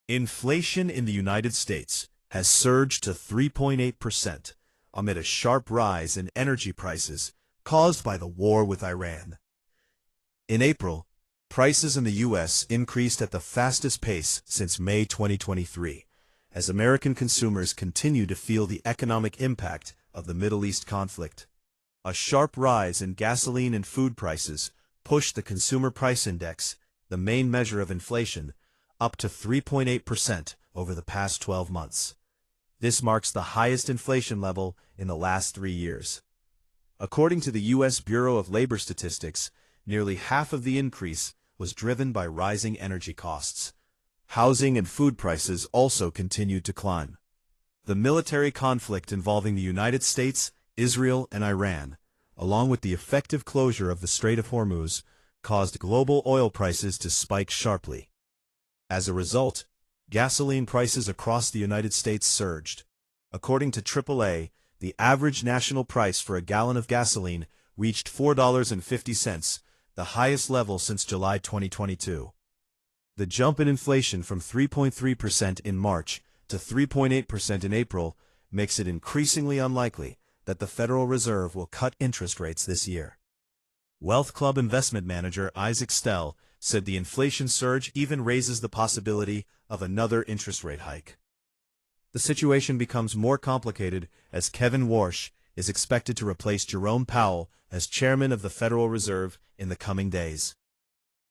Inflation in the United States has surged to 3.8% amid a sharp rise in energy prices caused by the war with Iran. In April, prices in the U.S. increased at the fastest pace since May 2023, as American consumers continue to feel the economic impact of the Middle East conflict. A sharp rise in gasoline and food prices pushed the Consumer Price Index, the main measure of inflation, up to 3.8% over the past 12 months. This marks the highest inflation level in the last 3 years. According to the U.S. Bureau of Labor Statistics, nearly half of the increase was driven by rising energy costs. Housing and food prices also continued to climb. The military conflict involving the United States, Israel, and Iran, along with the effective closure of the Strait of Hormuz, caused global oil prices to spike sharply. As a result, gasoline prices across the United States surged. According to AAA, the average national price for a gallon of gasoline reached $4.50, the highest level since July 2022. The jump in inflation from 3.3% in March to 3.8% in April makes it increasingly unlikely that the Federal Reserve will cut interest rates this year. Wealth Club investment manager Isaac Stell said the inflation surge even raises the possibility of another interest rate hike. The situation becomes more complicated as Kevin Warsh is expected to replace Jerome Powell as chairman of the Federal Reserve in the coming days.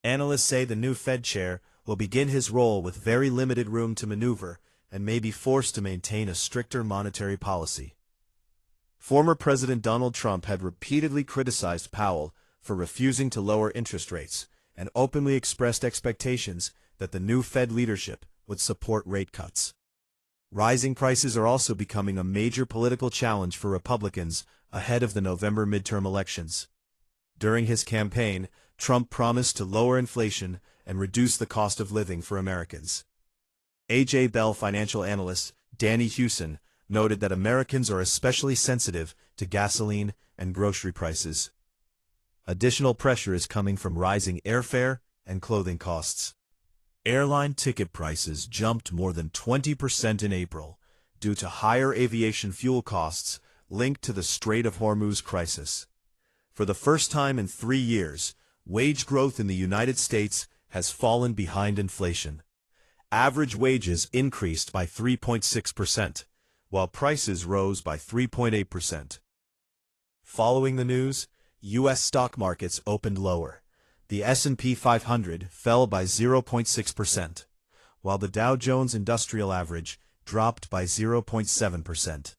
Analysts say the new Fed chair will begin his role with very limited room to maneuver and may be forced to maintain a stricter monetary policy. Former President Donald Trump had repeatedly criticized Powell for refusing to lower interest rates and openly expressed expectations that the new Fed leadership would support rate cuts. Rising prices are also becoming a major political challenge for Republicans ahead of the November midterm elections. During his campaign, Trump promised to lower inflation and reduce the cost of living for Americans. A.J. Bell financial analyst Danny Hewson noted that Americans are especially sensitive to gasoline and grocery prices. Additional pressure is coming from rising airfare and clothing costs. Airline ticket prices jumped more than 20% in April due to higher aviation fuel costs linked to the Strait of Hormuz crisis. For the first time in 3 years, wage growth in the United States has fallen behind inflation. Average wages increased by 3.6%, while prices rose by 3.8%. Following the news, U.S. stock markets opened lower. The S&P 500 fell by 0.6%, while the Dow Jones Industrial Average dropped by 0.7%.